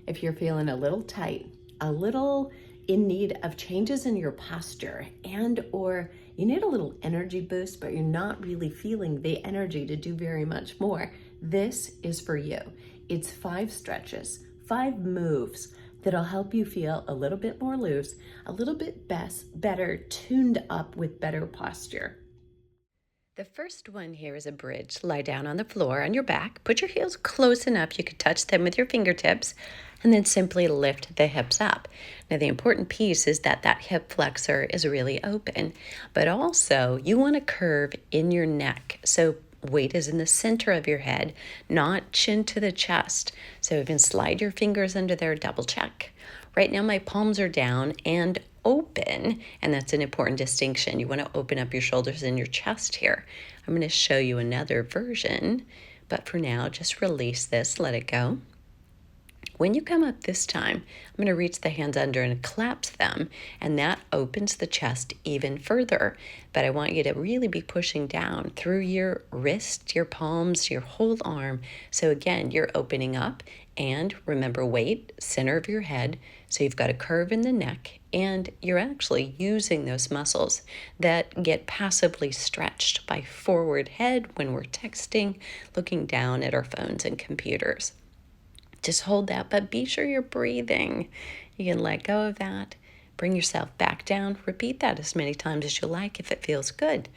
If you're feeling a little tight, a little in need of changes in your posture, and or you need a little energy boost, but you're not really feeling the energy to do very much more, this is for you. It's 5 stretches, 5 moves that'll help you feel a little bit more loose, a little bit better tuned up with better posture. The first one here is a bridge. Lie down on the floor on your back. Put your heels close enough you can touch them with your fingertips, and then simply lift the hips up. Now, the important piece is that that hip flexor is really open, but also you want to curve in your neck. So weight is in the center of your head, not chin to the chest. So even slide your fingers under there, double check. Right now, my palms are down and open, and that's an important distinction. You want to open up your shoulders and your chest here. I'm going to show you another version, but for now, just release this, let it go. When you come up this time, I'm going to reach the hands under and collapse them, and that opens the chest even further. But I want you to really be pushing down through your wrist, your palms, your whole arm. So again, you're opening up, and remember, weight, center of your head. So you've got a curve in the neck, and you're actually using those muscles that get passively stretched by forward head when we're texting, looking down at our phones and computers. Just hold that, but be sure you're breathing. You can let go of that. Bring yourself back down. Repeat that as many times as you like if it feels good.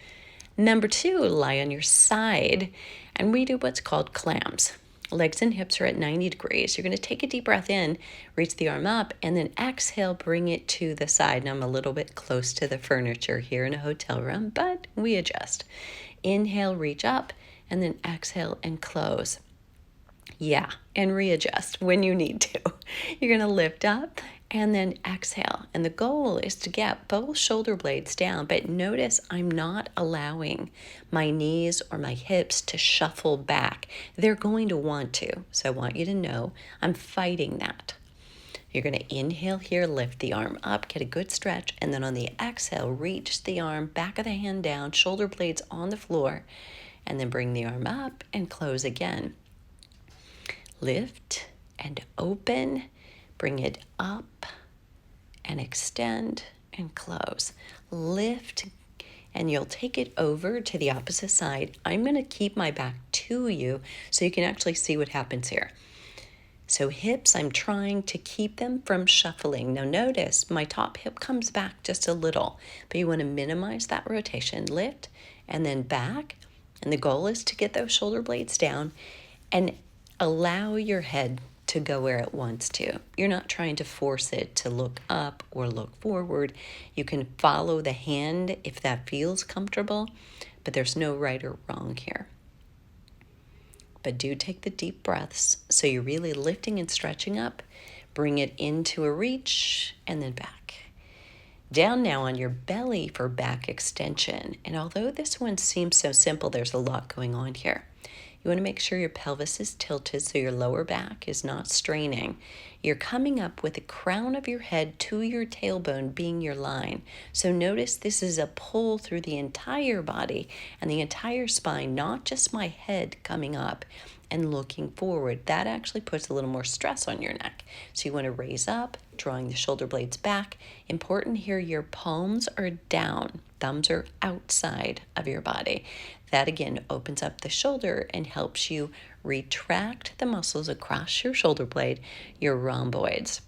Number 2, lie on your side, and we do what's called clams. Legs and hips are at 90 degrees. You're going to take a deep breath in, reach the arm up, and then exhale, bring it to the side. Now I'm a little bit close to the furniture here in a hotel room, but we adjust. Inhale, reach up, and then exhale and close. Yeah, and readjust when you need to. You're going to lift up and then exhale. And the goal is to get both shoulder blades down, but notice I'm not allowing my knees or my hips to shuffle back. They're going to want to, so I want you to know I'm fighting that. You're going to inhale here, lift the arm up, get a good stretch, and then on the exhale, reach the arm, back of the hand down, shoulder blades on the floor, and then bring the arm up and close again. Lift and open, bring it up and extend and close. Lift, and you'll take it over to the opposite side. I'm going to keep my back to you so you can actually see what happens here. So hips, I'm trying to keep them from shuffling. Now notice my top hip comes back just a little, but you want to minimize that rotation. Lift and then back, and the goal is to get those shoulder blades down and allow your head to go where it wants to. You're not trying to force it to look up or look forward. You can follow the hand if that feels comfortable, but there's no right or wrong here. But do take the deep breaths so you're really lifting and stretching up. Bring it into a reach and then back. Down now on your belly for back extension. And although this one seems so simple, there's a lot going on here. You want to make sure your pelvis is tilted so your lower back is not straining. You're coming up with the crown of your head to your tailbone being your line. So notice this is a pull through the entire body and the entire spine, not just my head coming up and looking forward. That actually puts a little more stress on your neck. So you want to raise up, drawing the shoulder blades back. Important here, your palms are down. Thumbs are outside of your body. That again opens up the shoulder and helps you retract the muscles across your shoulder blade, your rhomboids.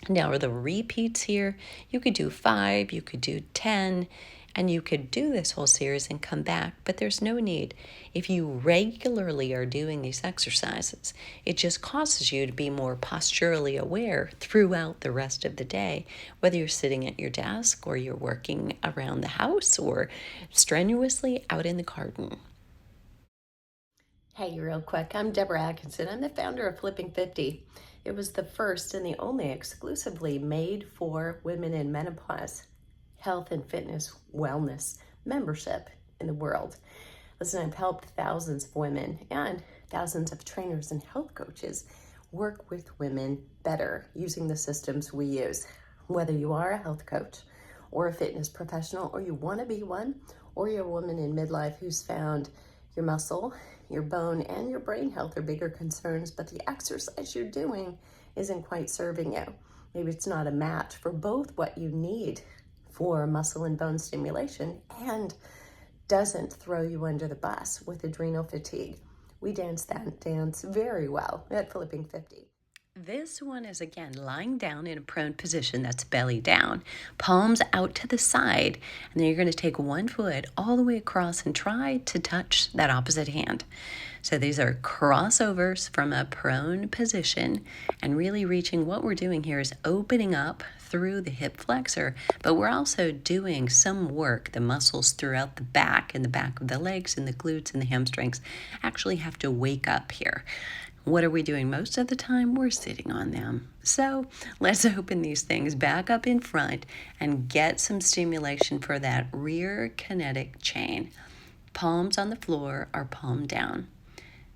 Now are the repeats here. You could do 5, you could do 10, and you could do this whole series and come back, but there's no need. If you regularly are doing these exercises, it just causes you to be more posturally aware throughout the rest of the day, whether you're sitting at your desk or you're working around the house or strenuously out in the garden. Hey, real quick, I'm Debra Atkinson. I'm the founder of Flipping 50. It was the first and the only exclusively made for women in menopause health and fitness wellness membership in the world. Listen, I've helped thousands of women and thousands of trainers and health coaches work with women better using the systems we use. Whether you are a health coach or a fitness professional, or you want to be one, or you're a woman in midlife who's found your muscle, your bone, and your brain health are bigger concerns, but the exercise you're doing isn't quite serving you. Maybe it's not a match for both what you need for muscle and bone stimulation and doesn't throw you under the bus with adrenal fatigue. We dance that dance very well at Flipping 50. This one is again lying down in a prone position, that's belly down, palms out to the side, and then you're going to take one foot all the way across and try to touch that opposite hand. So these are crossovers from a prone position, and really reaching. What we're doing here is opening up through the hip flexor, but we're also doing some work. The muscles throughout the back and the back of the legs and the glutes and the hamstrings actually have to wake up here. What are we doing most of the time? We're sitting on them. So let's open these things back up in front and get some stimulation for that rear kinetic chain. Palms on the floor or palm down.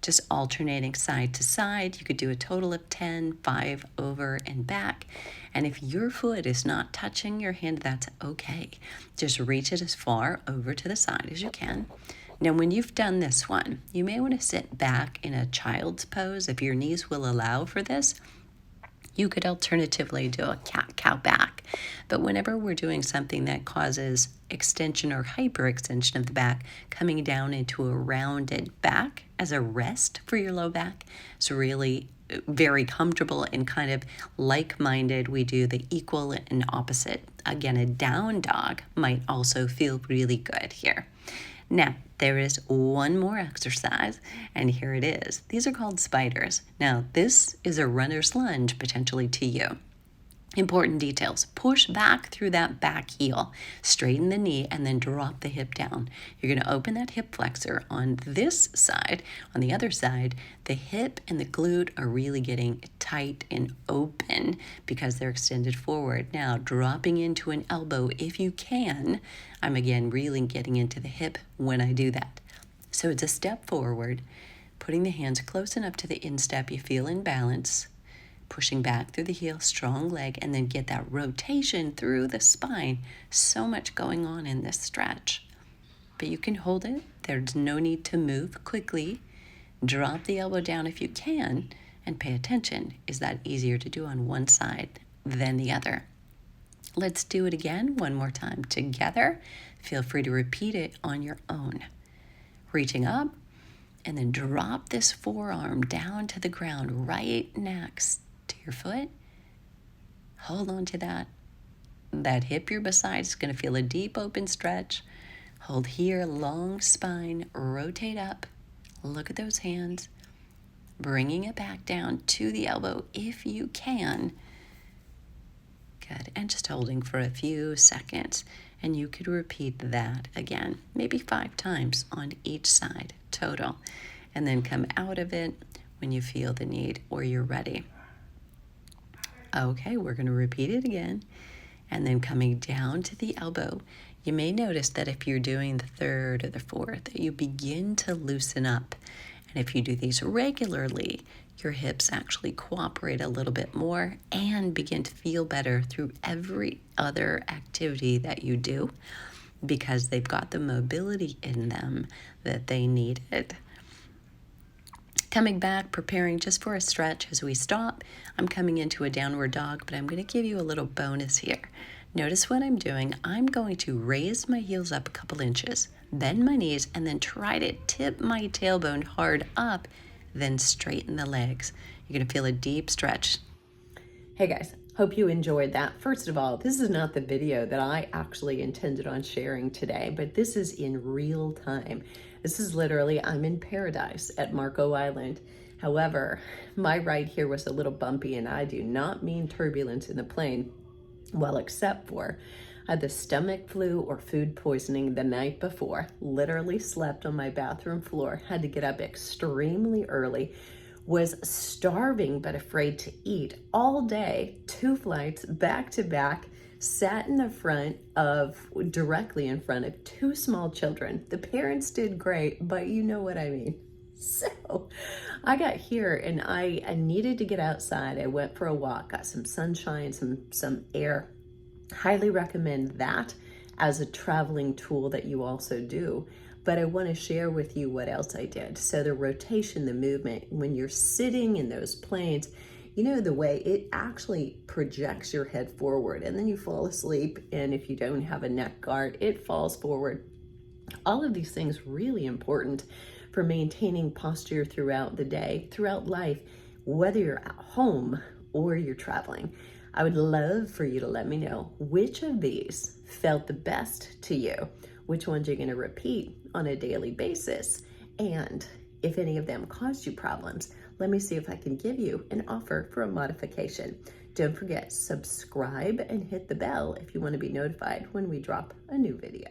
Just alternating side to side. You could do a total of 10, 5 over and back. And if your foot is not touching your hand, that's okay. Just reach it as far over to the side as you can. Now, when you've done this one, you may want to sit back in a child's pose if your knees will allow for this. You could alternatively do a cat-cow back. But whenever we're doing something that causes extension or hyperextension of the back, coming down into a rounded back as a rest for your low back is really very comfortable and kind of like-minded. We do the equal and opposite. Again, a down dog might also feel really good here. Now, there is one more exercise, and here it is. These are called spiders. Now, this is a runner's lunge potentially to you. Important details. Push back through that back heel, straighten the knee, and then drop the hip down. You're going to open that hip flexor on this side. On the other side, the hip and the glute are really getting tight and open because they're extended forward. Now, dropping into an elbow if you can. I'm again really getting into the hip when I do that. So it's a step forward, putting the hands close enough to the instep you feel in balance, pushing back through the heel, strong leg, and then get that rotation through the spine. So much going on in this stretch. But you can hold it. There's no need to move quickly. Drop the elbow down if you can, and pay attention. Is that easier to do on one side than the other? Let's do it again one more time together. Feel free to repeat it on your own. Reaching up, and then drop this forearm down to the ground right next to your foot. Hold on to that. That hip you're beside is going to feel a deep open stretch. Hold here, long spine, rotate up. Look at those hands. Bringing it back down to the elbow if you can. Good. And just holding for a few seconds. And you could repeat that again, maybe 5 times on each side total. And then come out of it when you feel the need or you're ready. Okay, we're going to repeat it again. And then coming down to the elbow. You may notice that if you're doing the 3rd or the 4th, that you begin to loosen up. And if you do these regularly, your hips actually cooperate a little bit more and begin to feel better through every other activity that you do because they've got the mobility in them that they needed. Coming back, preparing just for a stretch as we stop. I'm coming into a downward dog, but I'm going to give you a little bonus here. Notice what I'm doing. I'm going to raise my heels up a couple inches, bend my knees, and then try to tip my tailbone hard up, then straighten the legs. You're going to feel a deep stretch. Hey guys, hope you enjoyed that. First of all, this is not the video that I actually intended on sharing today, but this is in real time. This is literally, I'm in paradise at Marco Island. However, my ride here was a little bumpy, and I do not mean turbulence in the plane. Well, except for I had the stomach flu or food poisoning the night before, literally slept on my bathroom floor, had to get up extremely early, was starving but afraid to eat all day, 2 flights back to back, sat in the front of, directly in front of 2 small children. The parents did great, but you know what I mean. So I got here and I needed to get outside. I went for a walk, got some sunshine, some air. Highly recommend that as a traveling tool that you also do. But I want to share with you what else I did. So the rotation, the movement, when you're sitting in those planes, you know, the way it actually projects your head forward and then you fall asleep. And if you don't have a neck guard, it falls forward. All of these things really important for maintaining posture throughout the day, throughout life, whether you're at home or you're traveling. I would love for you to let me know which of these felt the best to you, which ones you're going to repeat on a daily basis, and if any of them caused you problems. Let me see if I can give you an offer for a modification. Don't forget, subscribe and hit the bell if you want to be notified when we drop a new video.